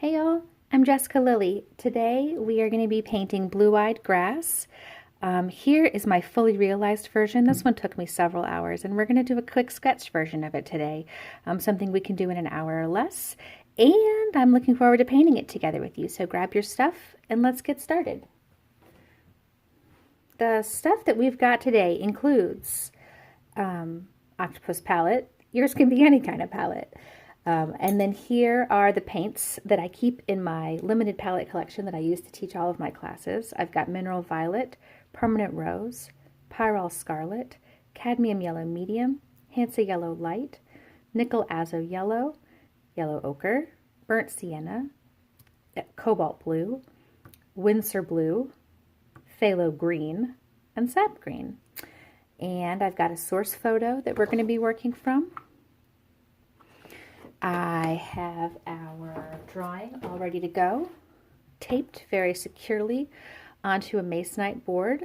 Hey y'all, I'm Jessica Lilly. Today we are going to be painting Blue-Eyed Grass. Here is my fully realized version. This one took me several hours, and we're going to do a quick sketch version of it today, something we can do in an hour or less. And I'm looking forward to painting it together with you. So grab your stuff and let's get started. The stuff that we've got today includes octopus palette. Yours can be any kind of palette. And then here are the paints that I keep in my limited palette collection that I use to teach all of my classes. I've got Mineral Violet, Permanent Rose, Pyrrole Scarlet, Cadmium Yellow Medium, Hansa Yellow Light, Nickel Azo Yellow, Yellow Ochre, Burnt Sienna, Cobalt Blue, Windsor Blue, Phthalo Green, and Sap Green. And I've got a source photo that we're going to be working from. I have our drawing all ready to go, taped very securely onto a masonite board.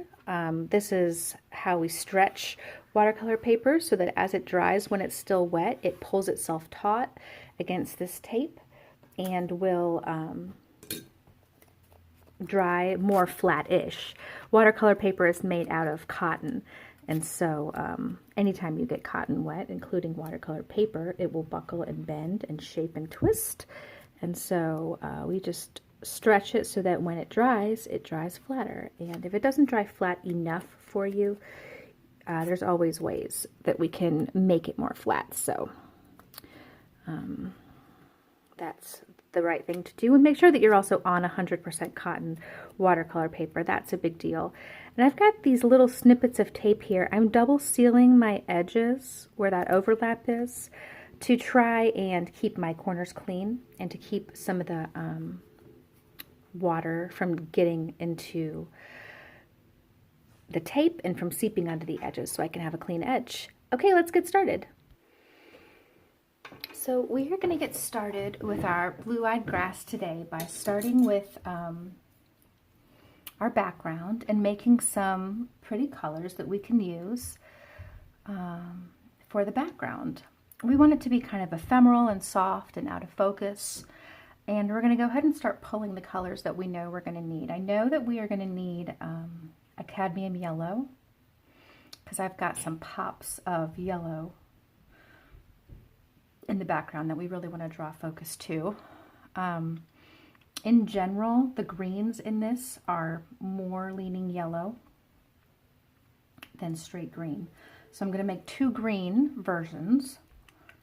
This is how we stretch watercolor paper so that as it dries, when it's still wet, it pulls itself taut against this tape and will dry more flat-ish. Watercolor paper is made out of cotton. And so anytime you get cotton wet, including watercolor paper, it will buckle and bend and shape and twist. And so we just stretch it so that when it dries flatter. And if it doesn't dry flat enough for you, there's always ways that we can make it more flat. So that's the right thing to do. And make sure that you're also on 100% cotton watercolor paper. That's a big deal. And I've got these little snippets of tape here. I'm double sealing my edges where that overlap is to try and keep my corners clean and to keep some of the water from getting into the tape and from seeping onto the edges so I can have a clean edge. Okay, let's get started. So we are going to get started with our Blue-Eyed Grass today by starting with our background and making some pretty colors that we can use for the background. We want it to be kind of ephemeral and soft and out of focus. And we're going to go ahead and start pulling the colors that we know we're going to need. I know that we are going to need a cadmium yellow because I've got some pops of yellow in the background that we really want to draw focus to. In general, the greens in this are more leaning yellow than straight green. So I'm going to make two green versions.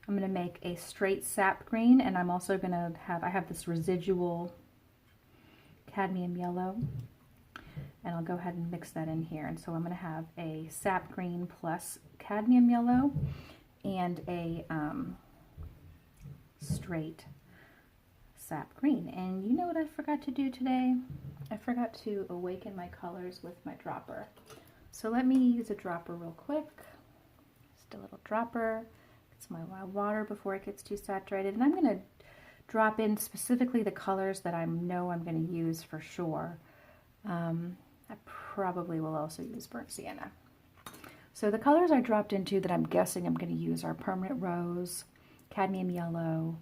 I'm going to make a straight sap green, and I'm also going to I have this residual cadmium yellow, and I'll go ahead and mix that in here. And so I'm going to have a sap green plus cadmium yellow and a straight sap green. And you know what I forgot to do today? I forgot to awaken my colors with my dropper. So let me use a dropper real quick. Just a little dropper. It's my wild water before it gets too saturated. And I'm going to drop in specifically the colors that I know I'm going to use for sure. I probably will also use burnt sienna. So the colors I dropped into that I'm guessing I'm going to use are Permanent Rose, Cadmium Yellow,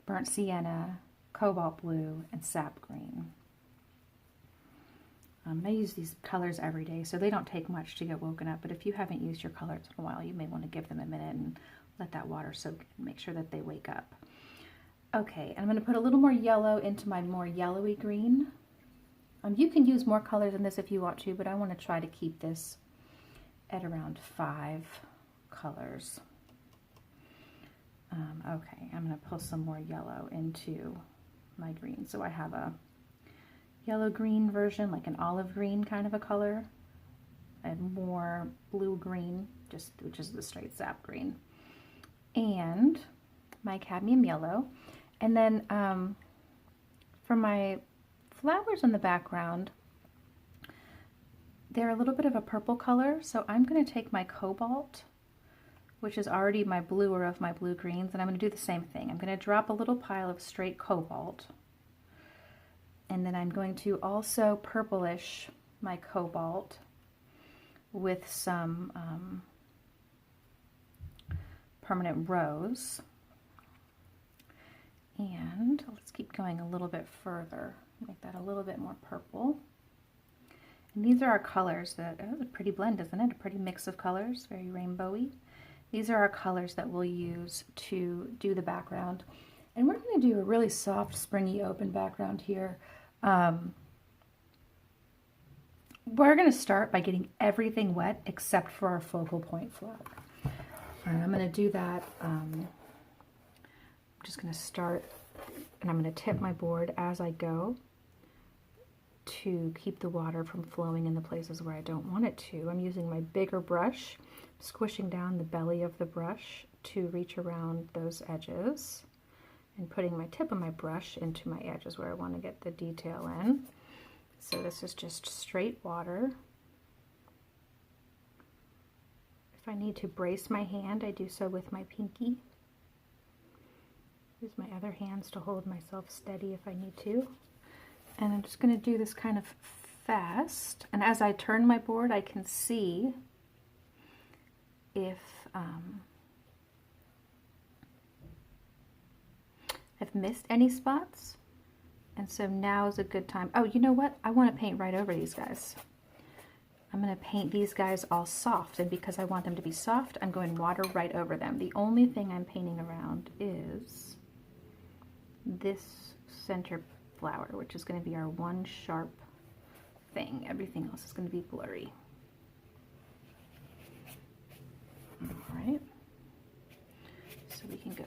Burnt Sienna, Cobalt Blue, and Sap Green. I use these colors every day, so they don't take much to get woken up, but if you haven't used your colors in a while, you may want to give them a minute and let that water soak and make sure that they wake up. Okay, I'm going to put a little more yellow into my more yellowy green. You can use more colors in this if you want to, but I want to try to keep this at around 5 colors. Okay, I'm going to pull some more yellow into my green. So I have a yellow-green version, like an olive green kind of a color, and more blue-green, which is the straight sap green, and my cadmium yellow. And then for my flowers in the background, they're a little bit of a purple color, so I'm going to take my cobalt, which is already my bluer of my blue greens, and I'm going to do the same thing. I'm going to drop a little pile of straight cobalt, and then I'm going to also purplish my cobalt with some Permanent Rose, And let's keep going a little bit further, make that a little bit more purple. And these are our colors that, oh, a pretty blend, isn't it? A pretty mix of colors, very rainbowy. These are our colors that we'll use to do the background. And we're going to do a really soft, springy, open background here. We're going to start by getting everything wet except for our focal point flower. All right, I'm going to do that. I'm just going to start, and I'm going to tip my board as I go to keep the water from flowing in the places where I don't want it to. I'm using my bigger brush, squishing down the belly of the brush to reach around those edges, and putting my tip of my brush into my edges where I want to get the detail in. So this is just straight water. If I need to brace my hand, I do so with my pinky. Use my other hands to hold myself steady if I need to. And I'm just going to do this kind of fast. And as I turn my board, I can see if I've missed any spots. And so now is a good time. Oh, you know what? I want to paint right over these guys. I'm going to paint these guys all soft. And because I want them to be soft, I'm going water right over them. The only thing I'm painting around is this center flower, which is going to be our one sharp thing. Everything else is going to be blurry. All right. So we can go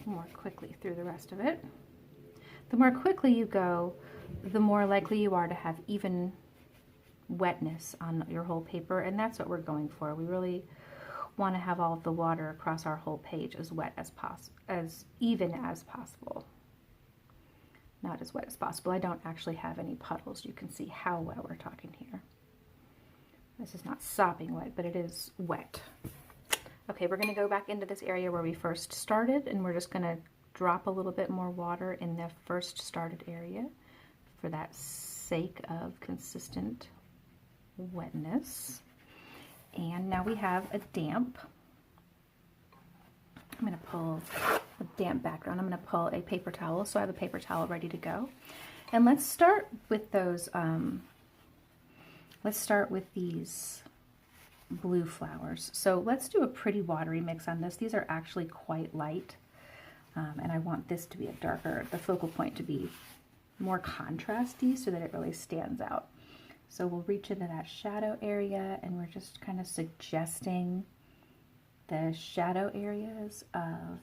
more quickly through the rest of it. The more quickly you go, the more likely you are to have even wetness on your whole paper, and that's what we're going for. We really want to have all of the water across our whole page as wet as possible, as even as possible. Not as wet as possible. I don't actually have any puddles. You can see how wet we're talking here. This is not sopping wet, but it is wet. Okay, we're going to go back into this area where we first started, and we're just going to drop a little bit more water in the first started area for that sake of consistent wetness. And now we have a damp. I'm going to pull a damp background. I'm going to pull a paper towel, so I have a paper towel ready to go. And let's start with those, let's start with these blue flowers. So let's do a pretty watery mix on this. These are actually quite light, and I want this to be a darker, the focal point to be more contrasty so that it really stands out. So we'll reach into that shadow area, and we're just kind of suggesting the shadow areas of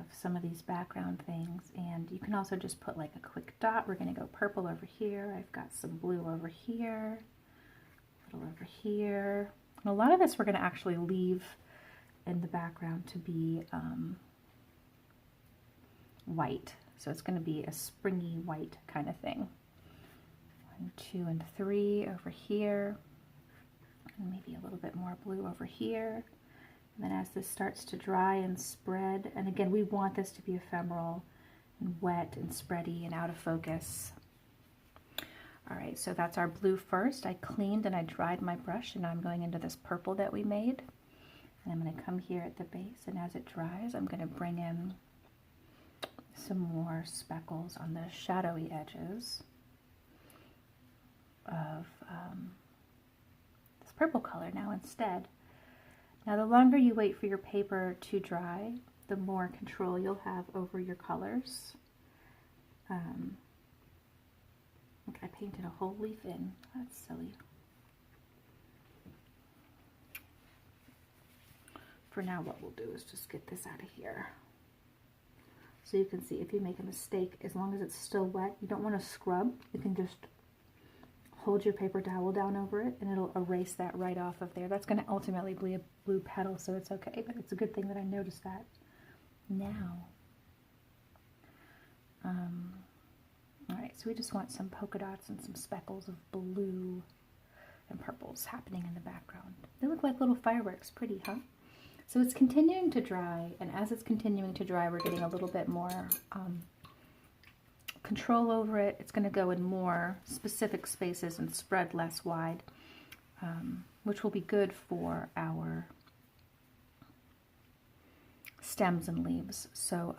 some of these background things. And you can also just put like a quick dot. We're going to go purple over here. I've got some blue over here, a little over here. And a lot of this we're going to actually leave in the background to be white. So it's going to be a springy white kind of thing. 1, 2, and 3 over here. And maybe a little bit more blue over here. And then as this starts to dry and spread, and again, we want this to be ephemeral and wet and spready and out of focus. All right, so that's our blue first. I cleaned and I dried my brush, and now I'm going into this purple that we made. And I'm going to come here at the base, and as it dries, I'm going to bring in some more speckles on the shadowy edges of this purple color now instead. Now the longer you wait for your paper to dry, the more control you'll have over your colors. Look, I painted a whole leaf in. That's silly. For now, what we'll do is just get this out of here. So you can see if you make a mistake, as long as it's still wet, you don't want to scrub. You can just hold your paper towel down over it, and it'll erase that right off of there. That's going to ultimately be a blue petal, so it's okay, but it's a good thing that I noticed that now. All right, so we just want some polka dots and some speckles of blue and purples happening in the background. They look like little fireworks. Pretty, huh? So it's continuing to dry, and as it's continuing to dry, we're getting a little bit more control over it. It's going to go in more specific spaces and spread less wide, which will be good for our stems and leaves. So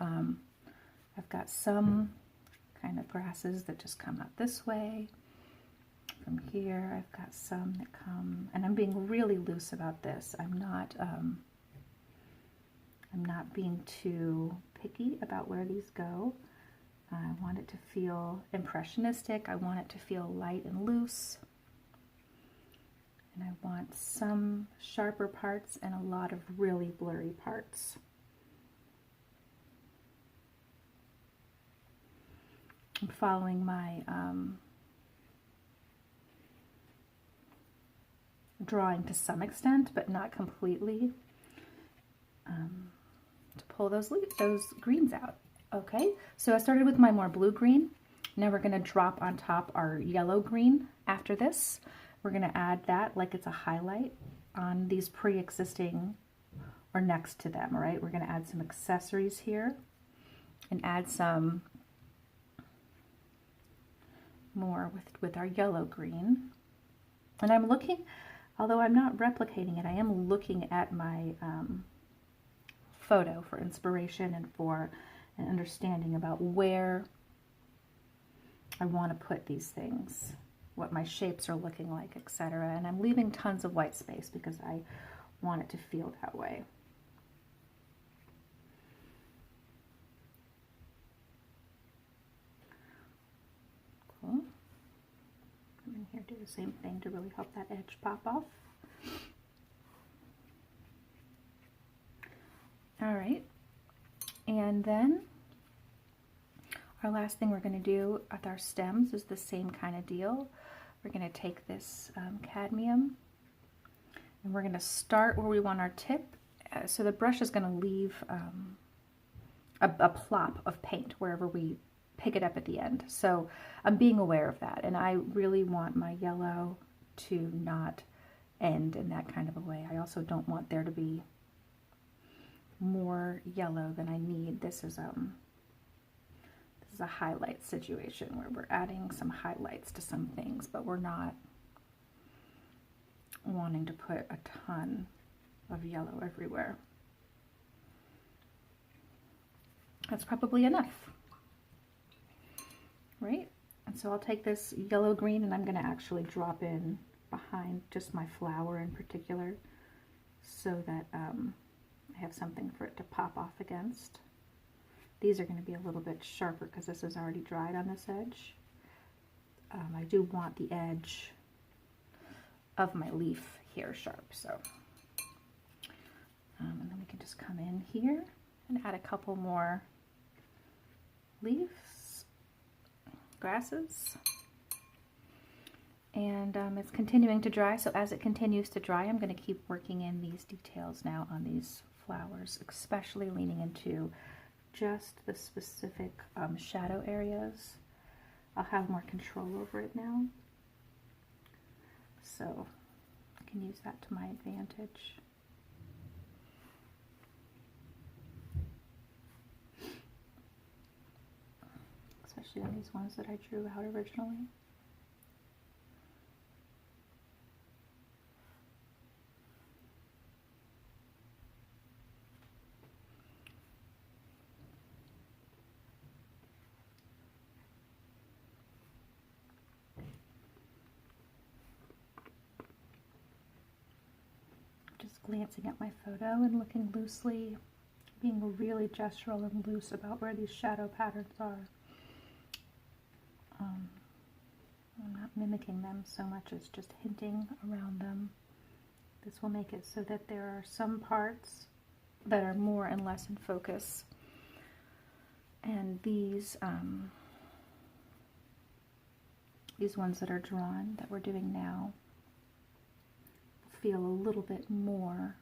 I've got some kind of grasses that just come out this way. From here, I've got some that come, and I'm being really loose about this. I'm not being too picky about where these go. I want it to feel impressionistic. I want it to feel light and loose. And I want some sharper parts and a lot of really blurry parts. I'm following my drawing to some extent, but not completely, to pull those greens out. Okay, so I started with my more blue-green. Now we're going to drop on top our yellow-green after this. We're going to add that like it's a highlight on these pre-existing or next to them, right? We're going to add some accessories here and add some more with our yellow-green. And I'm looking, although I'm not replicating it, I am looking at my photo for inspiration and for an understanding about where I want to put these things, what my shapes are looking like, etc. And I'm leaving tons of white space because I want it to feel that way. Cool. Come in here, do the same thing to really help that edge pop off. All right, and then our last thing we're going to do with our stems is the same kind of deal. We're going to take this cadmium and we're going to start where we want our tip. So the brush is going to leave a plop of paint wherever we pick it up at the end. So I'm being aware of that, and I really want my yellow to not end in that kind of a way. I also don't want there to be more yellow than I need. This is a highlight situation where we're adding some highlights to some things, but we're not wanting to put a ton of yellow everywhere. That's probably enough, right? And so I'll take this yellow green and I'm going to actually drop in behind just my flower in particular so that I have something for it to pop off against. These are going to be a little bit sharper because this is already dried on this edge. I do want the edge of my leaf here sharp, so and then we can just come in here and add a couple more leaves, grasses, and it's continuing to dry. So as it continues to dry, I'm going to keep working in these details now on these flowers, especially leaning into just the specific shadow areas. I'll have more control over it now, so I can use that to my advantage. Especially on these ones that I drew out originally. Just glancing at my photo and looking loosely, being really gestural and loose about where these shadow patterns are. I'm not mimicking them so much as just hinting around them. This will make it so that there are some parts that are more and less in focus. And these ones that are drawn, that we're doing now, feel a little bit more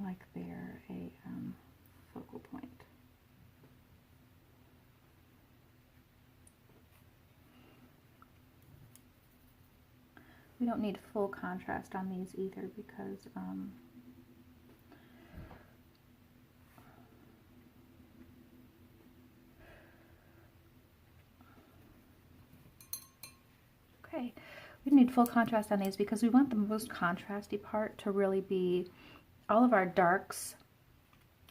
like they're a focal point. We don't need full contrast on these either because okay, we don't need full contrast on these because we want the most contrasty part to really be all of our darks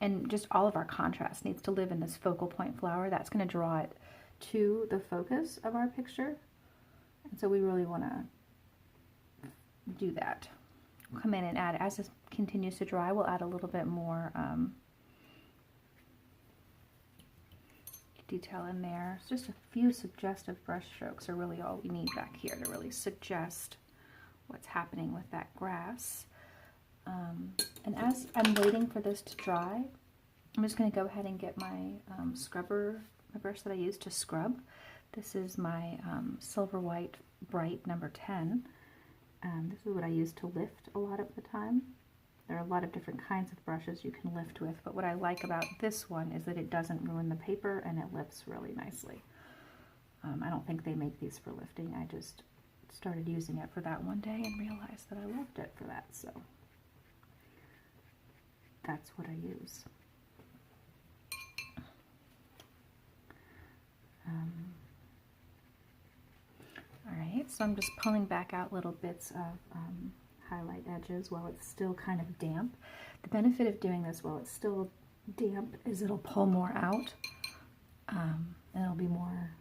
and just all of our contrast needs to live in this focal point flower. That's going to draw it to the focus of our picture. And so we really want to do that. We'll come in and add, as this continues to dry, we'll add a little bit more detail in there. It's just a few suggestive brush strokes are really all we need back here to really suggest what's happening with that grass. And as I'm waiting for this to dry, I'm just going to go ahead and get my scrubber, my brush that I use to scrub. This is my Silver White Bright number 10. This is what I use to lift a lot of the time. There are a lot of different kinds of brushes you can lift with, but what I like about this one is that it doesn't ruin the paper and it lifts really nicely. I don't think they make these for lifting. I just started using it for that one day and realized that I loved it for that, so that's what I use. Alright, so I'm just pulling back out little bits of highlight edges while it's still kind of damp. The benefit of doing this while it's still damp is it'll pull more out, and it'll be more,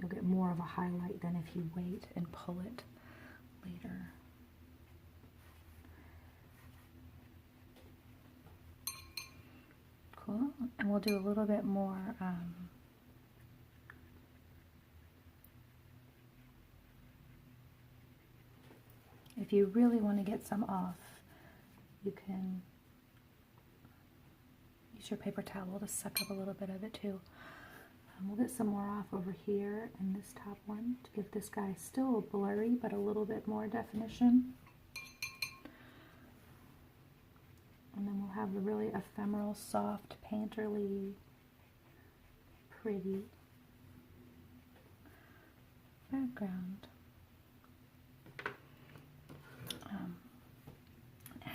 you'll get more of a highlight than if you wait and pull it later. Cool, and we'll do a little bit more if you really want to get some off, you can use your paper towel to suck up a little bit of it too. We'll get some more off over here in this top one to give this guy still blurry but a little bit more definition. And then we'll have the really ephemeral, soft, painterly, pretty background.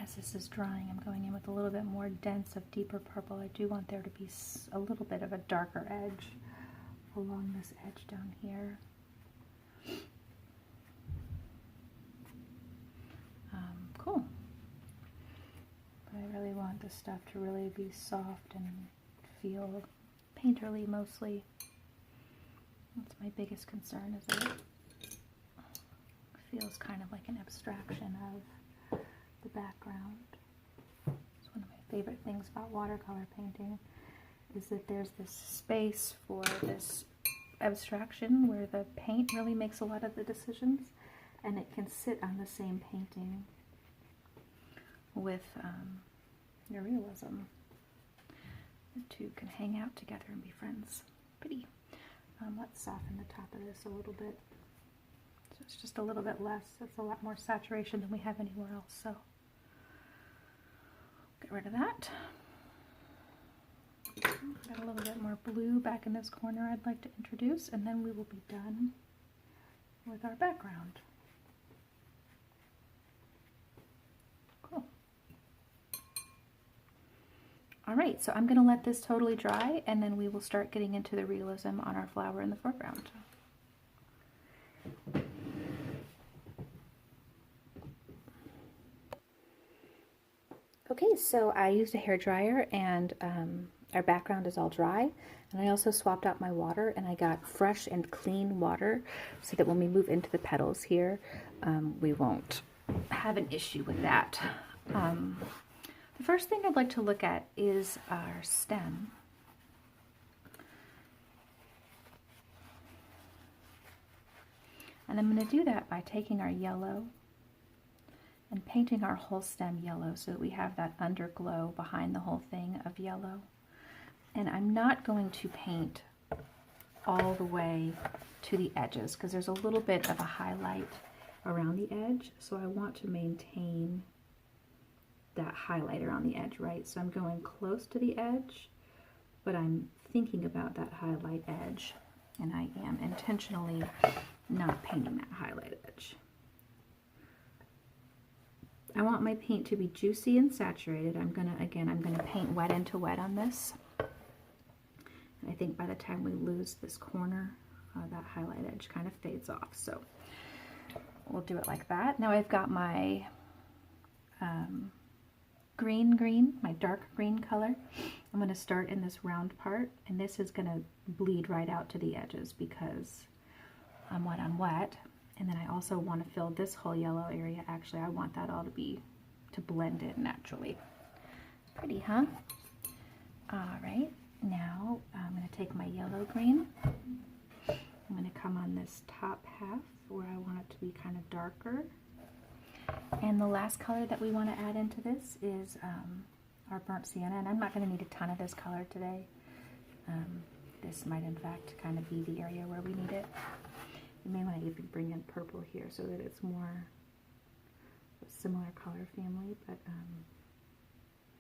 As this is drying, I'm going in with a little bit more dense of deeper purple. I do want there to be a little bit of a darker edge along this edge down here. Cool. But I really want this stuff to really be soft and feel painterly mostly. That's my biggest concern, is that it feels kind of like an abstraction of the background. It's one of my favorite things about watercolor painting, is that there's this space for this abstraction where the paint really makes a lot of the decisions, and it can sit on the same painting with your realism. The two can hang out together and be friends. Pretty. Let's soften the top of this a little bit. So it's just a little bit less. It's a lot more saturation than we have anywhere else, so get rid of that. Got a little bit more blue back in this corner I'd like to introduce, and then we will be done with our background. Cool. Alright, so I'm going to let this totally dry, and then we will start getting into the realism on our flower in the foreground. Okay, so I used a hairdryer, and our background is all dry, and I also swapped out my water, and I got fresh and clean water so that when we move into the petals here, we won't have an issue with that. The first thing I'd like to look at is our stem. And I'm going to do that by taking our yellow and painting our whole stem yellow so that we have that underglow behind the whole thing of yellow. And I'm not going to paint all the way to the edges because there's a little bit of a highlight around the edge, so I want to maintain that highlight around the edge, right? So I'm going close to the edge, but I'm thinking about that highlight edge, and I am intentionally not painting that highlight edge. I want my paint to be juicy and saturated. I'm gonna paint wet into wet on this. And I think by the time we lose this corner, that highlight edge kind of fades off. So we'll do it like that. Now I've got my green, my dark green color, I'm going to start in this round part, and this is going to bleed right out to the edges because I'm wet on wet. And then I also want to fill this whole yellow area. Actually, I want that all to blend in naturally. Pretty, huh? All right, now I'm going to take my yellow green. I'm going to come on this top half where I want it to be kind of darker. And the last color that we want to add into this is our burnt sienna, and I'm not going to need a ton of this color today. This might in fact kind of be the area where we need it. You may want to even bring in purple here so that it's more a similar color family, but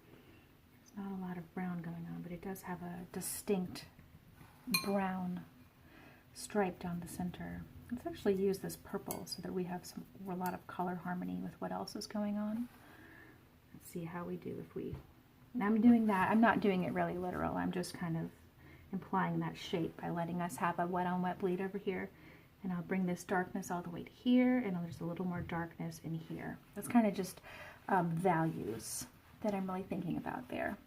there's not a lot of brown going on, but it does have a distinct brown stripe down the center. Let's actually use this purple so that we have a lot of color harmony with what else is going on. Let's see how we do if we... And I'm doing that. I'm not doing it really literal. I'm just kind of implying that shape by letting us have a wet on wet bleed over here. And I'll bring this darkness all the way to here, and there's a little more darkness in here. That's kind of just values that I'm really thinking about there.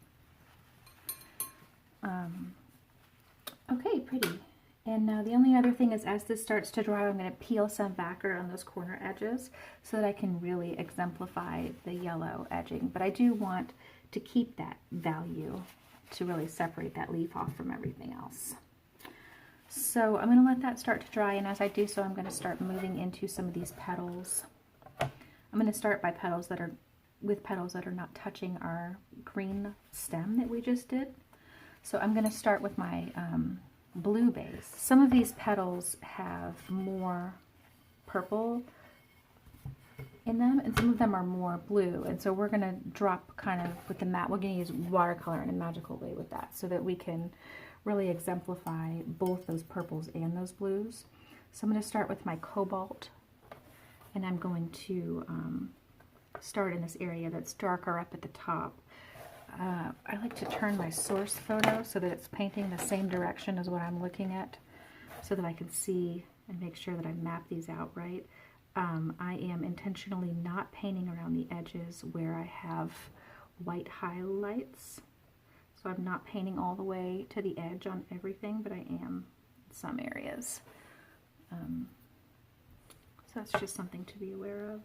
Okay, pretty. And now the only other thing is, as this starts to dry, I'm going to peel some back around those corner edges so that I can really exemplify the yellow edging. But I do want to keep that value to really separate that leaf off from everything else. So I'm going to let that start to dry, and as I do so, I'm going to start moving into some of these petals. I'm going to start by petals that are not touching our green stem that we just did. So I'm going to start with my blue base. Some of these petals have more purple in them, and some of them are more blue, and so we're going to drop kind of with the we're going to use watercolor in a magical way with that so that we can really exemplify both those purples and those blues. So I'm going to start with my cobalt, and I'm going to start in this area that's darker up at the top. I like to turn my source photo so that it's painting the same direction as what I'm looking at so that I can see and make sure that I map these out right. I am intentionally not painting around the edges where I have white highlights. So I'm not painting all the way to the edge on everything, but I am in some areas. So that's just something to be aware of.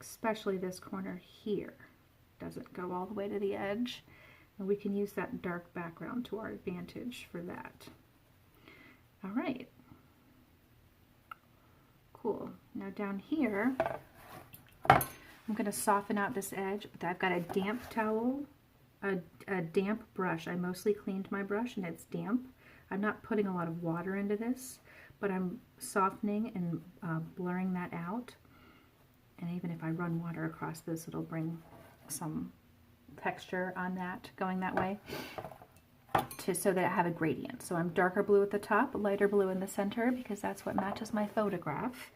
Especially this corner here doesn't go all the way to the edge, and we can use that dark background to our advantage for that. All right, cool. Now down here I'm going to soften out this edge. I've got a damp towel, a damp brush. I mostly cleaned my brush and it's damp. I'm not putting a lot of water into this, but I'm softening and blurring that out. And even if I run water across this, it'll bring some texture on that, going that way, so that I have a gradient. So I'm darker blue at the top, lighter blue in the center, because that's what matches my photograph.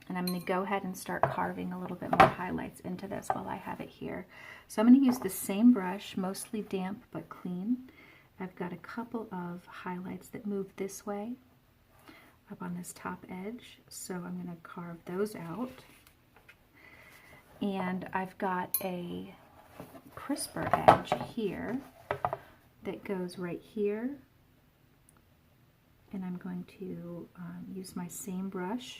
And I'm going to go ahead and start carving a little bit more highlights into this while I have it here. So I'm going to use the same brush, mostly damp but clean. I've got a couple of highlights that move this way up on this top edge, so I'm going to carve those out. And I've got a crisper edge here that goes right here, and I'm going to use my same brush.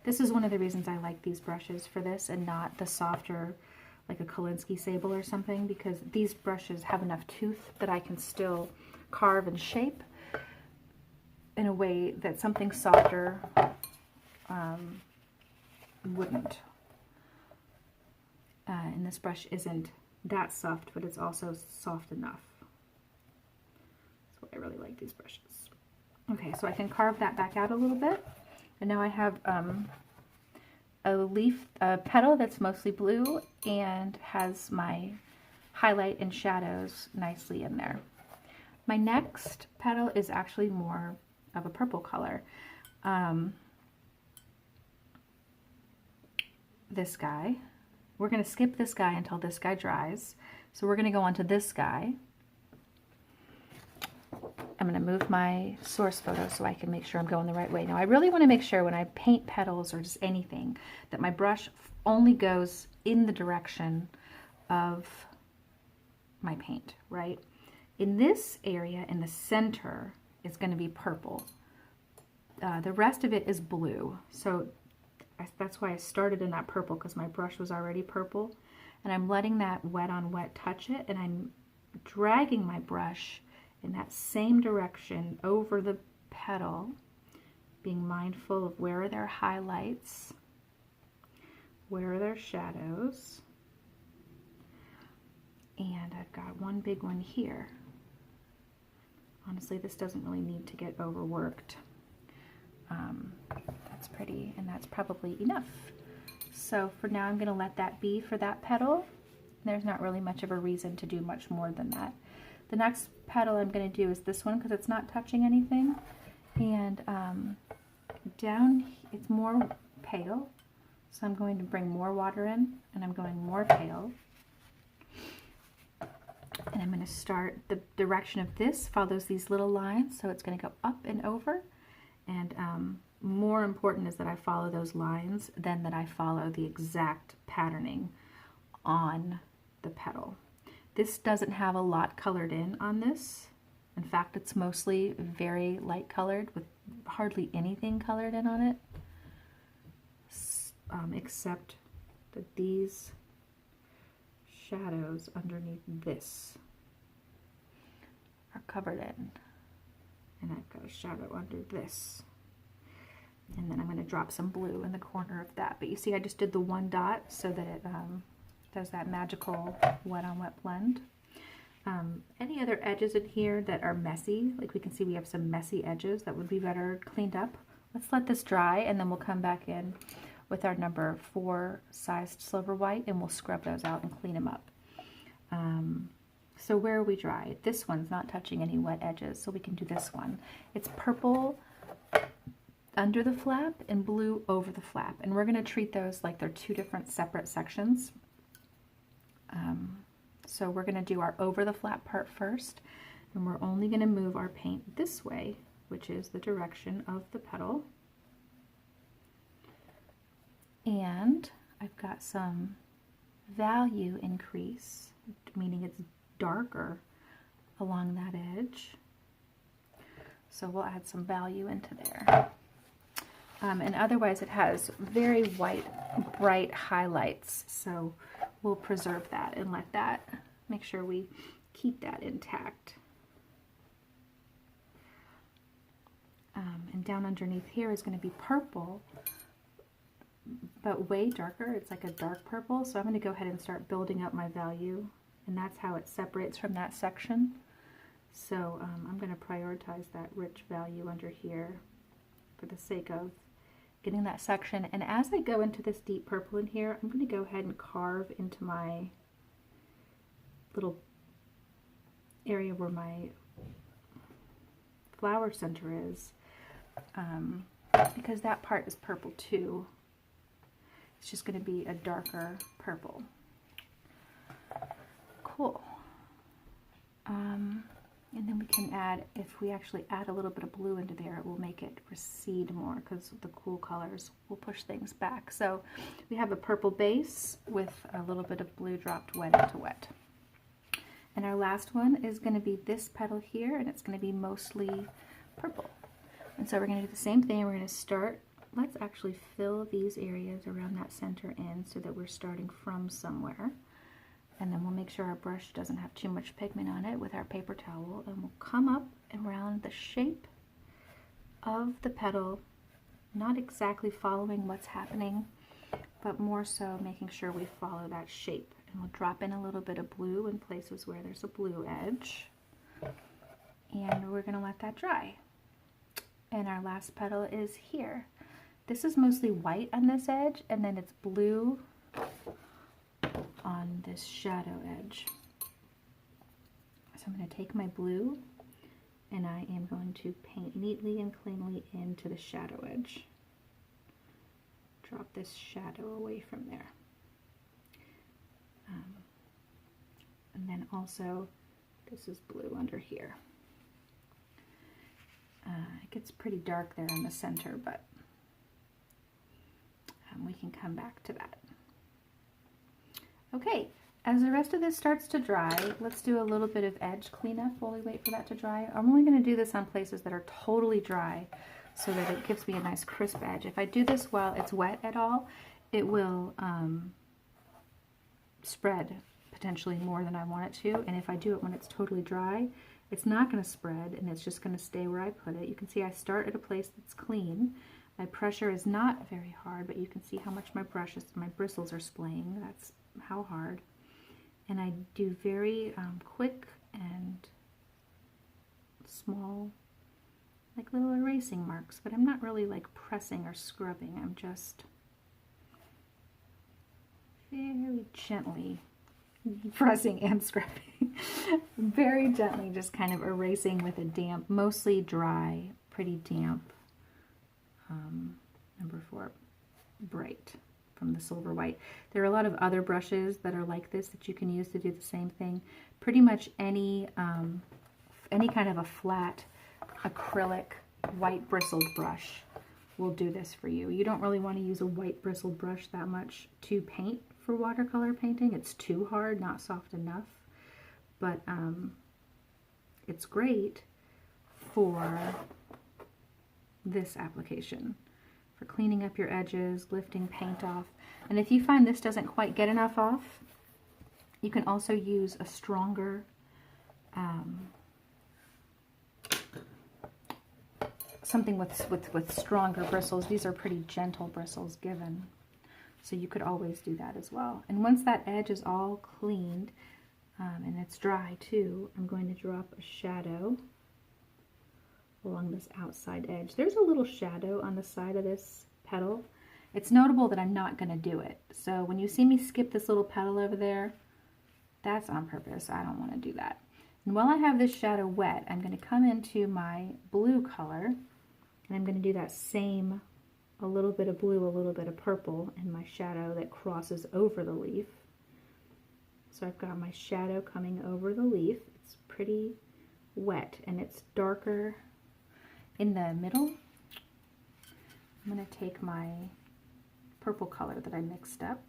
This is one of the reasons I like these brushes for this and not the softer, like a Kolinsky sable or something, because these brushes have enough tooth that I can still carve and shape in a way that something softer wouldn't. And this brush isn't that soft, but it's also soft enough. That's why I really like these brushes. Okay, so I can carve that back out a little bit. And now I have a petal that's mostly blue and has my highlight and shadows nicely in there. My next petal is actually more of a purple color. This guy. We're going to skip this guy until this guy dries. So we're going to go on to this guy. I'm going to move my source photo so I can make sure I'm going the right way. Now I really want to make sure when I paint petals or just anything that my brush only goes in the direction of my paint, right? In this area, in the center, is going to be purple. The rest of it is blue. So that's why I started in that purple, because my brush was already purple. And I'm letting that wet on wet touch it, and I'm dragging my brush in that same direction over the petal, being mindful of where are their highlights, where are their shadows. And I've got one big one here. Honestly, this doesn't really need to get overworked. That's pretty, and that's probably enough. So for now, I'm going to let that be for that petal. There's not really much of a reason to do much more than that. The next petal I'm going to do is this one, because it's not touching anything. And down, it's more pale. So I'm going to bring more water in, and I'm going more pale. And I'm going to start, the direction of this follows these little lines, so it's going to go up and over. And more important is that I follow those lines than that I follow the exact patterning on the petal. This doesn't have a lot colored in on this. In fact, it's mostly very light colored with hardly anything colored in on it, except that these shadows underneath this are covered in. And I've got a shadow under this. And then I'm going to drop some blue in the corner of that. But you see I just did the one dot so that it does that magical wet on wet blend. Any other edges in here that are messy, like we can see we have some messy edges that would be better cleaned up. Let's let this dry, and then we'll come back in with our number 4 sized silver white, and we'll scrub those out and clean them up. So where are we dry? This one's not touching any wet edges, so we can do this one. It's purple under the flap and blue over the flap, and we're going to treat those like they're 2 different separate sections. So we're going to do our over the flap part first, and we're only going to move our paint this way, which is the direction of the petal. And I've got some value increase, meaning it's darker along that edge. So we'll add some value into there. And otherwise it has very white, bright highlights. So we'll preserve that and let that, make sure we keep that intact. And down underneath here is going to be purple, but way darker. It's like a dark purple. So I'm going to go ahead and start building up my value, and that's how it separates from that section. So I'm going to prioritize that rich value under here for the sake of getting that section. And as I go into this deep purple in here, I'm going to go ahead and carve into my little area where my flower center is, because that part is purple too. It's just going to be a darker purple. Cool. And then we can add, if we actually add a little bit of blue into there, it will make it recede more, because the cool colors will push things back. So we have a purple base with a little bit of blue dropped wet into wet. And our last one is going to be this petal here, and it's going to be mostly purple. And so we're going to do the same thing. We're going to start, let's actually fill these areas around that center in so that we're starting from somewhere. And then we'll make sure our brush doesn't have too much pigment on it with our paper towel, and we'll come up and round the shape of the petal, not exactly following what's happening, but more so making sure we follow that shape. And we'll drop in a little bit of blue in places where there's a blue edge, and we're going to let that dry. And our last petal is here. This is mostly white on this edge, and then it's blue on this shadow edge. So I'm going to take my blue, and I am going to paint neatly and cleanly into the shadow edge. Drop this shadow away from there. And then also, this is blue under here. It gets pretty dark there in the center, but we can come back to that. Okay, As the rest of this starts to dry, let's do a little bit of edge cleanup while we wait for that to dry. I'm only going to do this on places that are totally dry so that it gives me a nice crisp edge. If I do this while it's wet at all, it will spread potentially more than I want it to. And if I do it when it's totally dry, it's not going to spread and it's just going to stay where I put it. You can see I start at a place that's clean. My pressure is not very hard, but you can see how much my bristles are splaying. That's how hard. And I do very quick and small, like little erasing marks, but I'm not really like pressing or scrubbing. I'm just very gently pressing and scrubbing. Very gently, just kind of erasing with a damp, mostly dry, pretty damp, number 4, bright. From the silver white. There are a lot of other brushes that are like this that you can use to do the same thing. Pretty much any kind of a flat acrylic white bristled brush will do this for you. You don't really want to use a white bristled brush that much to paint for watercolor painting. It's too hard, not soft enough. But it's great for this application, for cleaning up your edges, lifting paint off. And if you find this doesn't quite get enough off, you can also use a stronger something with stronger bristles. These are pretty gentle bristles given, so you could always do that as well. And once that edge is all cleaned and it's dry too, I'm going to drop a shadow along this outside edge. There's a little shadow on the side of this petal. It's notable that I'm not going to do it. So when you see me skip this little petal over there, that's on purpose. I don't want to do that. And while I have this shadow wet, I'm going to come into my blue color, and I'm going to do that same, a little bit of blue, a little bit of purple in my shadow that crosses over the leaf. So I've got my shadow coming over the leaf. It's pretty wet, and it's darker in the middle. I'm going to take my purple color that I mixed up,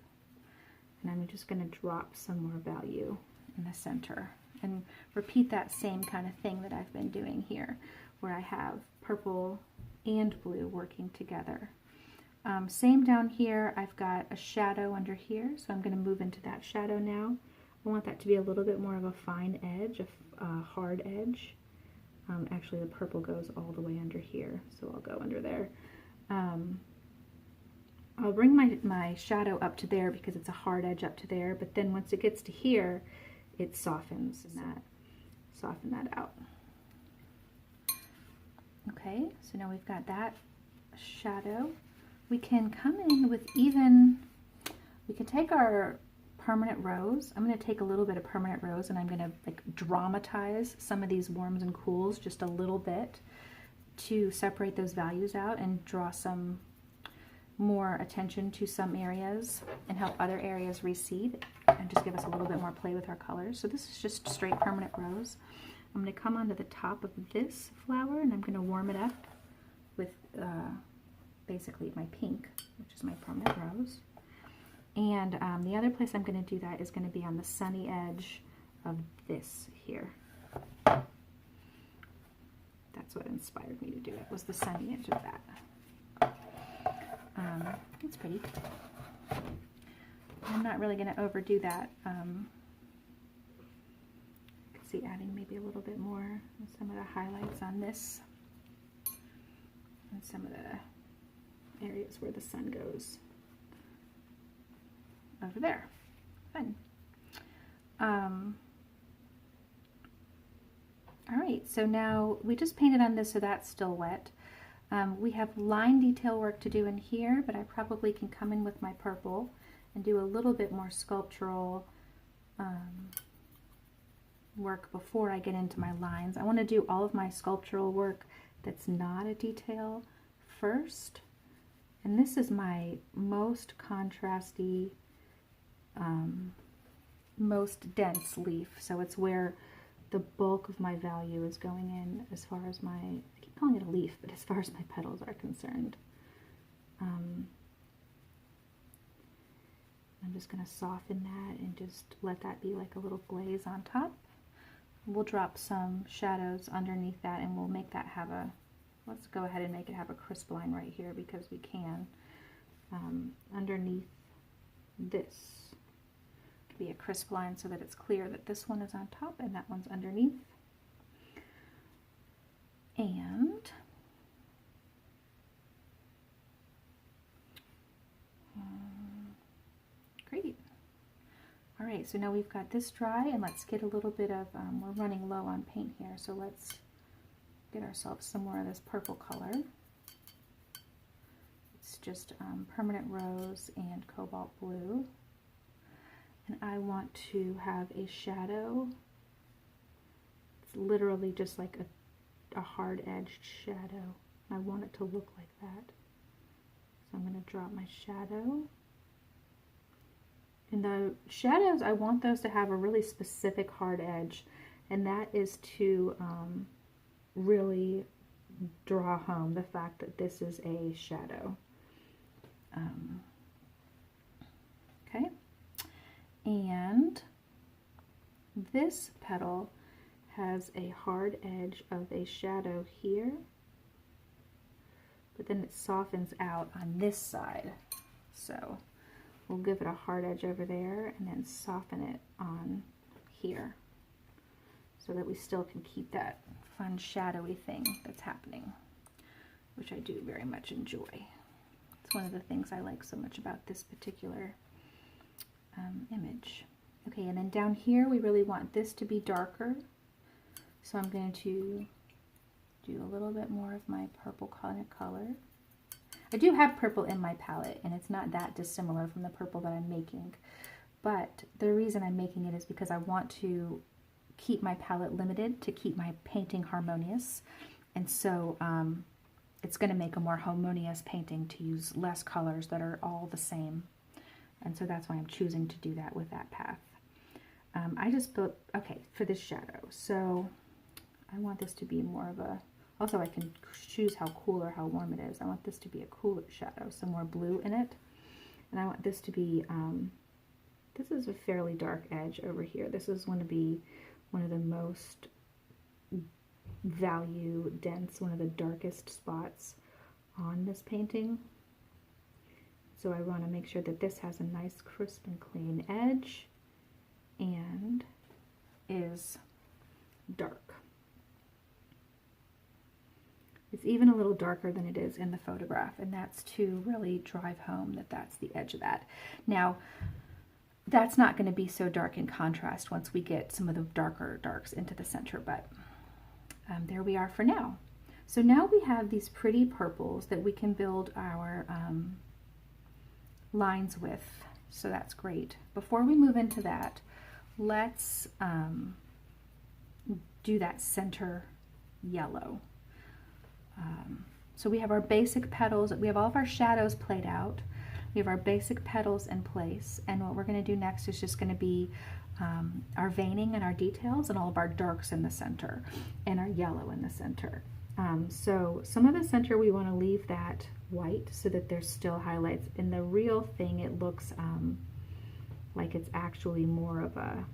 and I'm just going to drop some more value in the center and repeat that same kind of thing that I've been doing here, where I have purple and blue working together. Same down here, I've got a shadow under here, so I'm going to move into that shadow now. I want that to be a little bit more of a fine edge, a hard edge. Actually, the purple goes all the way under here, so I'll go under there. I'll bring my shadow up to there because it's a hard edge up to there, but then once it gets to here, it softens and soften that out. Okay, so now we've got that shadow. We can come in with we can take our permanent rose. I'm going to take a little bit of permanent rose and I'm going to like dramatize some of these warms and cools just a little bit to separate those values out and draw some more attention to some areas and help other areas recede and just give us a little bit more play with our colors. So this is just straight permanent rose. I'm going to come onto the top of this flower and I'm going to warm it up with basically my pink, which is my permanent rose. And the other place I'm going to do that is going to be on the sunny edge of this here. That's what inspired me to do it, was the sunny edge of that. It's pretty. I'm not really going to overdo that. You can see adding maybe a little bit more of some of the highlights on this and some of the areas where the sun goes over there. Fun. All right, so now we just painted on this, so that's still wet. We have line detail work to do in here, but I probably can come in with my purple and do a little bit more sculptural work before I get into my lines. I want to do all of my sculptural work that's not a detail first. And this is my most contrasty, most dense leaf. So it's where the bulk of my value is going in as far as my, I keep calling it a leaf, but as far as my petals are concerned. I'm just going to soften that and just let that be like a little glaze on top. We'll drop some shadows underneath that, and we'll make that have a, let's go ahead and make it have a crisp line right here because we can. Underneath this could be a crisp line so that it's clear that this one is on top and that one's underneath. And great. All right, so now we've got this dry, and let's get a little bit of, we're running low on paint here, so let's get ourselves some more of this purple color. It's just permanent rose and cobalt blue. And I want to have a shadow. It's literally just like a hard-edged shadow. I want it to look like that. So I'm going to drop my shadow. And the shadows, I want those to have a really specific hard edge, and that is to really draw home the fact that this is a shadow. Okay, and this petal has a hard edge of a shadow here, but then it softens out on this side. So we'll give it a hard edge over there and then soften it on here so that we still can keep that fun shadowy thing that's happening, which I do very much enjoy. It's one of the things I like so much about this particular image. Okay, and then down here we really want this to be darker, so I'm going to do a little bit more of my purple kind of color. I do have purple in my palette, and it's not that dissimilar from the purple that I'm making, but the reason I'm making it is because I want to keep my palette limited to keep my painting harmonious, and so it's going to make a more harmonious painting to use less colors that are all the same, and so that's why I'm choosing to do that with that path. I just built, okay, for this shadow, so I want this to be more of a, also I can choose how cool or how warm it is. I want this to be a cooler shadow, some more blue in it, and I want this to be, this is a fairly dark edge over here. This is going to be one of the most value dense, one of the darkest spots on this painting. So I want to make sure that this has a nice crisp and clean edge and is dark. It's even a little darker than it is in the photograph, and that's to really drive home that that's the edge of that. Now, that's not going to be so dark in contrast once we get some of the darker darks into the center, but there we are for now. So now we have these pretty purples that we can build our lines with, so that's great. Before we move into that, let's do that center yellow. So we have our basic petals, we have all of our shadows played out, we have our basic petals in place, and what we're going to do next is just going to be our veining and our details and all of our darks in the center and our yellow in the center. So some of the center we want to leave that white so that there's still highlights. In the real thing it looks like it's actually more of a,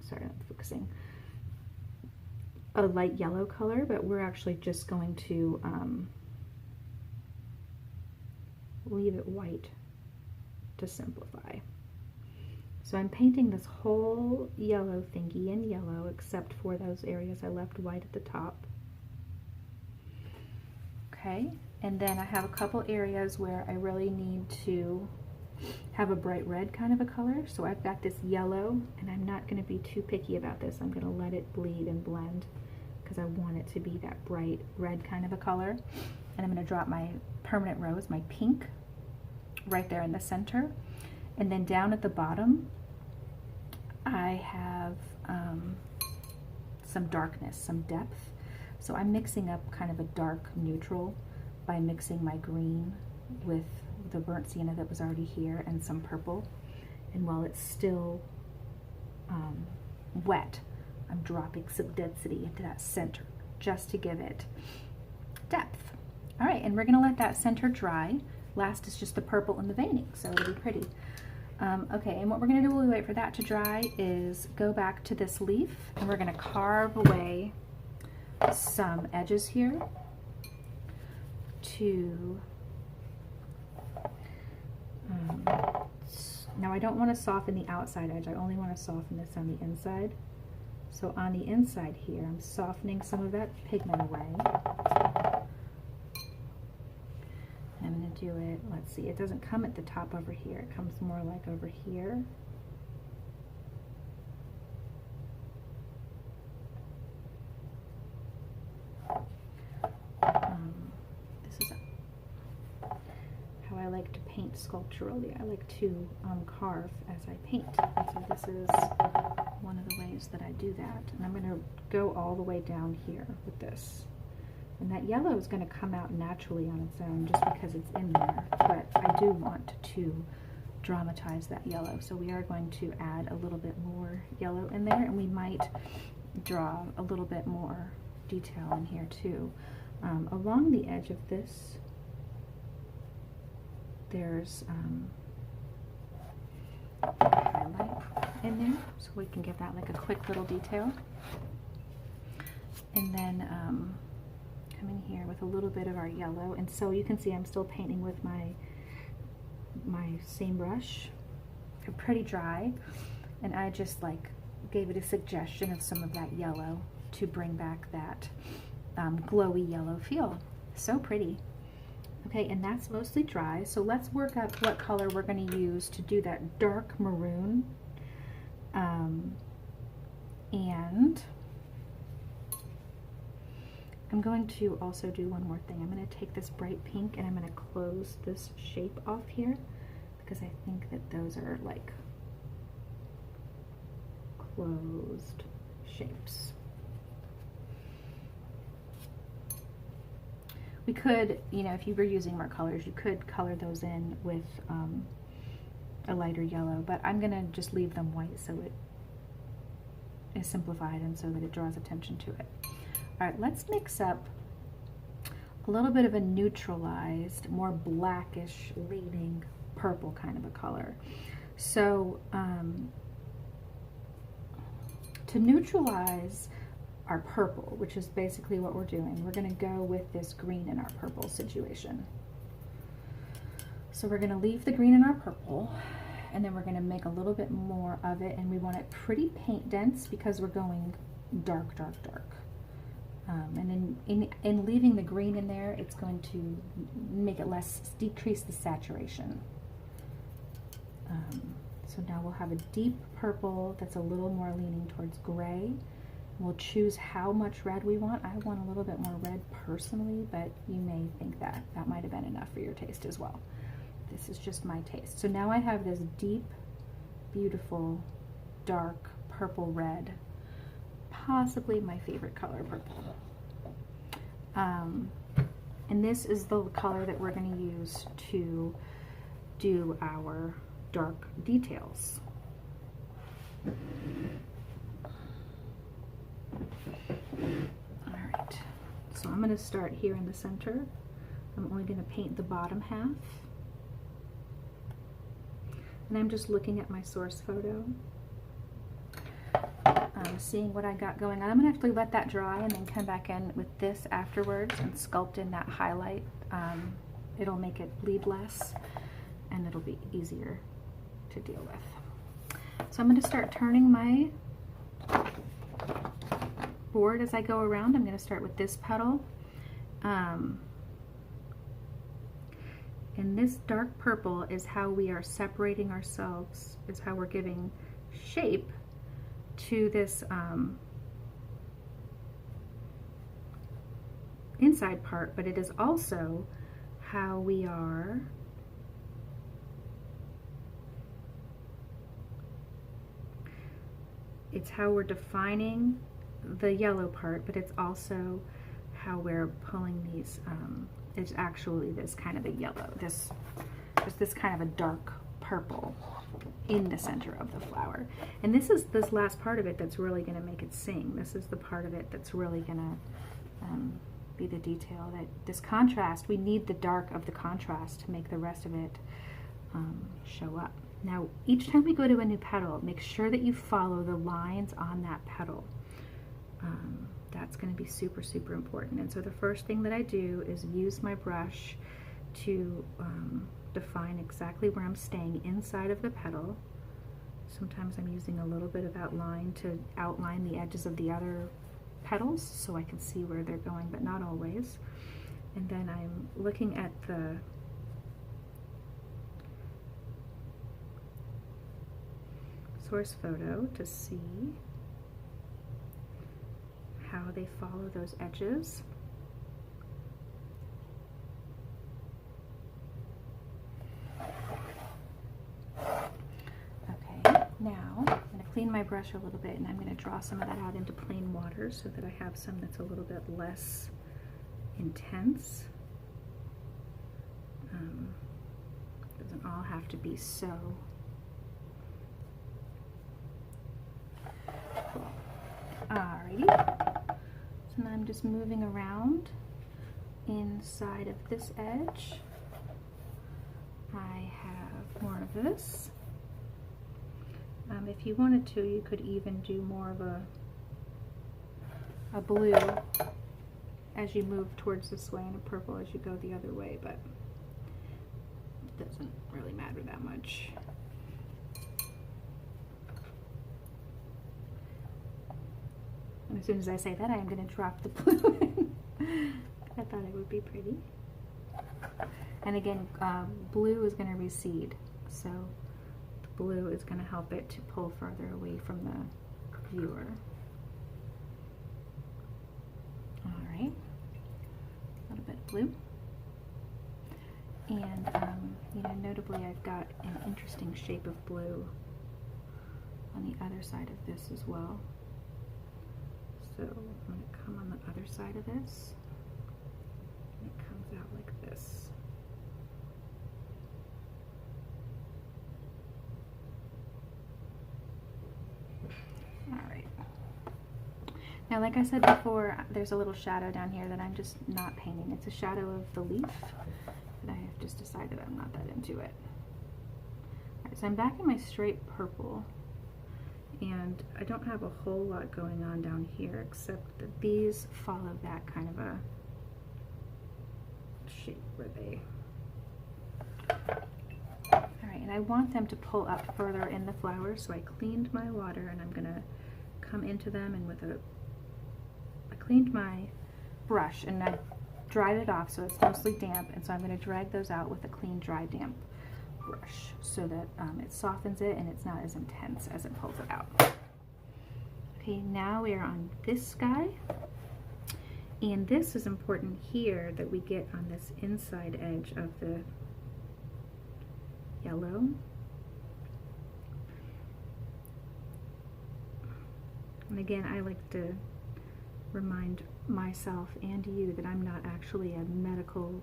sorry, not focusing, a light yellow color, but we're actually just going to leave it white to simplify. So I'm painting this whole yellow thingy in yellow except for those areas I left white at the top. Okay, and then I have a couple areas where I really need to have a bright red kind of a color. So I've got this yellow, and I'm not going to be too picky about this. I'm going to let it bleed and blend because I want it to be that bright red kind of a color. And I'm going to drop my permanent rose, my pink, right there in the center. And then down at the bottom, I have some darkness, some depth. So I'm mixing up kind of a dark neutral by mixing my green with the burnt sienna that was already here and some purple. And while it's still wet, I'm dropping some density into that center just to give it depth. All right, and we're gonna let that center dry last is just the purple and the veining, so it'll be pretty. Okay, and what we're going to do while we wait for that to dry is go back to this leaf, and we're going to carve away some edges here to, now I don't want to soften the outside edge, I only want to soften this on the inside. So on the inside here, I'm softening some of that pigment away. I'm going to do it, let's see, it doesn't come at the top over here, it comes more like over here. This is how I like to paint sculpturally. I like to carve as I paint. And so this is one of the ways that I do that. And I'm going to go all the way down here with this. And that yellow is going to come out naturally on its own just because it's in there, but I do want to dramatize that yellow. So we are going to add a little bit more yellow in there, and we might draw a little bit more detail in here too. Along the edge of this, there's a highlight in there, so we can give that like a quick little detail. And then come in here with a little bit of our yellow, and so you can see I'm still painting with my same brush. They're pretty dry, and I just like gave it a suggestion of some of that yellow to bring back that glowy yellow feel. So pretty. Okay, and that's mostly dry, so let's work up what color we're going to use to do that dark maroon. And I'm going to also do one more thing. I'm going to take this bright pink and I'm going to close this shape off here because I think that those are like closed shapes. We could, you know, if you were using more colors, you could color those in with a lighter yellow, but I'm going to just leave them white so it is simplified and so that it draws attention to it. All right, let's mix up a little bit of a neutralized, more blackish leaning purple kind of a color. So to neutralize our purple, which is basically what we're doing, we're going to go with this green in our purple situation. So we're going to leave the green in our purple, and then we're going to make a little bit more of it, and we want it pretty paint dense because we're going dark, dark, dark. And in leaving the green in there, it's going to make it decrease the saturation. So now we'll have a deep purple that's a little more leaning towards gray. We'll choose how much red we want. I want a little bit more red personally, but you may think that that might have been enough for your taste as well. This is just my taste. So now I have this deep, beautiful, dark purple red. Possibly my favorite color, purple. And this is the color that we're going to use to do our dark details. Alright, so I'm going to start here in the center. I'm only going to paint the bottom half. And I'm just looking at my source photo, seeing what I got going on. I'm going to actually let that dry and then come back in with this afterwards and sculpt in that highlight. It'll make it bleed less and it'll be easier to deal with. So I'm going to start turning my board as I go around. I'm going to start with this petal. And this dark purple is how we are separating ourselves, is how we're giving shape to this inside part, but it is also how we are it's how we're defining the yellow part, but it's also how we're pulling these it's actually this kind of a yellow, just this kind of a dark purple in the center of the flower. And this is this last part of it that's really going to make it sing. This is the part of it that's really going to be the detail. That this contrast, we need the dark of the contrast to make the rest of it show up. Now, each time we go to a new petal, make sure that you follow the lines on that petal. That's going to be super, super important. And so the first thing that I do is use my brush to define exactly where I'm staying inside of the petal. Sometimes I'm using a little bit of outline to outline the edges of the other petals so I can see where they're going, but not always. And then I'm looking at the source photo to see how they follow those edges. Okay, now I'm going to clean my brush a little bit, and I'm going to draw some of that out into plain water so that I have some that's a little bit less intense. Doesn't all have to be so. Cool. Alrighty. So now I'm just moving around inside of this edge. I have more of this. If you wanted to, you could even do more of a blue as you move towards this way and a purple as you go the other way, but it doesn't really matter that much. And as soon as I say that, I am going to drop the blue in. I thought it would be pretty. And again, blue is going to recede, so the blue is going to help it to pull further away from the viewer. All right, a little bit of blue. And, you know, notably I've got an interesting shape of blue on the other side of this as well. So I'm going to come on the other side of this, and it comes out like this. Alright. Now, like I said before, there's a little shadow down here that I'm just not painting. It's a shadow of the leaf, but I have just decided I'm not that into it. Alright, so I'm back in my straight purple. And I don't have a whole lot going on down here, except that these follow that kind of a shape where they... Alright, and I want them to pull up further in the flowers, so I cleaned my water, and I'm going to come into them, and with I cleaned my brush, and I dried it off, so it's mostly damp, and so I'm going to drag those out with a clean, dry, damp brush so that it softens it and it's not as intense as it pulls it out. Okay, now we are on this sky, and this is important here that we get on this inside edge of the yellow. And again, I like to remind myself and you that I'm not actually a medical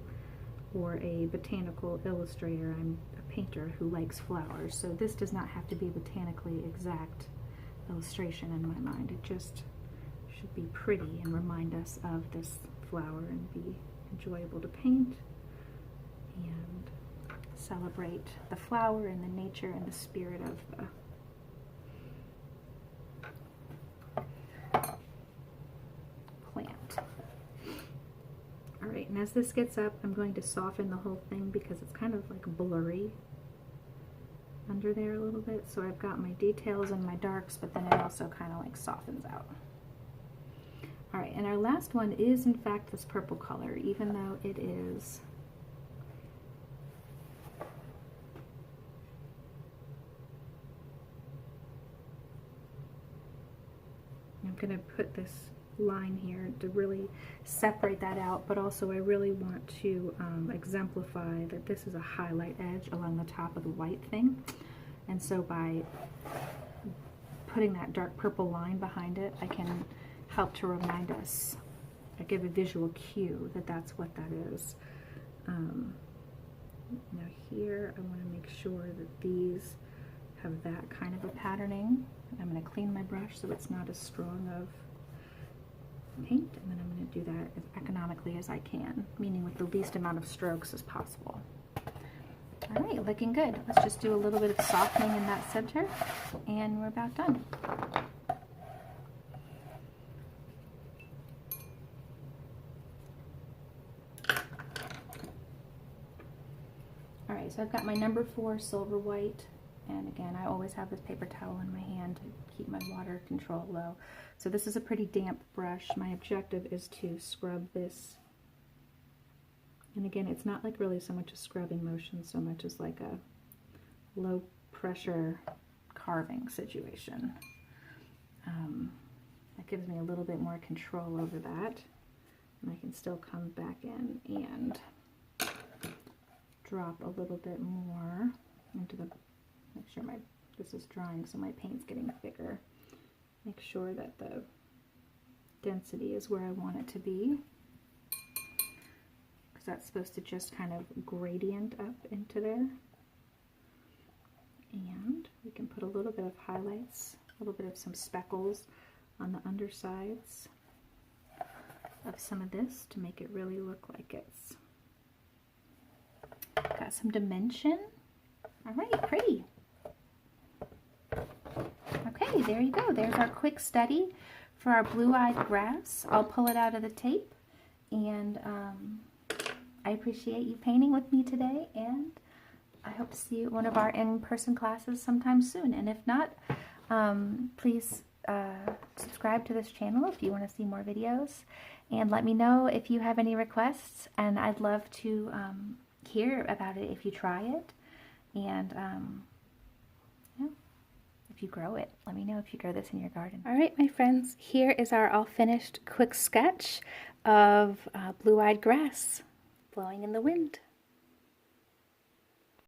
or a botanical illustrator. I'm a painter who likes flowers, so this does not have to be a botanically exact illustration in my mind. It just should be pretty and remind us of this flower and be enjoyable to paint and celebrate the flower and the nature and the spirit of the plant. Alright, and as this gets up, I'm going to soften the whole thing because it's kind of like blurry under there a little bit. So I've got my details and my darks, but then it also kind of like softens out. Alright, and our last one is in fact this purple color, even though it is I'm going to put this line here to really separate that out, but also I really want to exemplify that this is a highlight edge along the top of the white thing, and so by putting that dark purple line behind it, I can help to remind us, I give a visual cue that that's what that is. Now here I want to make sure that these have that kind of a patterning. I'm going to clean my brush so it's not as strong of paint, and then I'm going to do that as economically as I can, meaning with the least amount of strokes as possible. All right, looking good. Let's just do a little bit of softening in that center, and we're about done. All right, so I've got my number 4 silver white, and again, I always have this paper towel in my hand to keep my water control low. So this is a pretty damp brush. My objective is to scrub this. And again, it's not like really so much a scrubbing motion, so much as like a low pressure carving situation. That gives me a little bit more control over that. And I can still come back in and drop a little bit more into the, make sure this is drying so my paint's getting thicker. Make sure that the density is where I want it to be, because that's supposed to just kind of gradient up into there. And we can put a little bit of highlights, a little bit of some speckles on the undersides of some of this to make it really look like it's got some dimension. All right, pretty. Okay, there you go. There's our quick study for our blue-eyed grass. I'll pull it out of the tape, and I appreciate you painting with me today, and I hope to see you at one of our in-person classes sometime soon. And if not, please subscribe to this channel if you want to see more videos, and let me know if you have any requests, and I'd love to hear about it if you try it, and yeah, if you grow it. Let me know if you grow this in your garden. All right, my friends, here is our all finished quick sketch of blue-eyed grass blowing in the wind.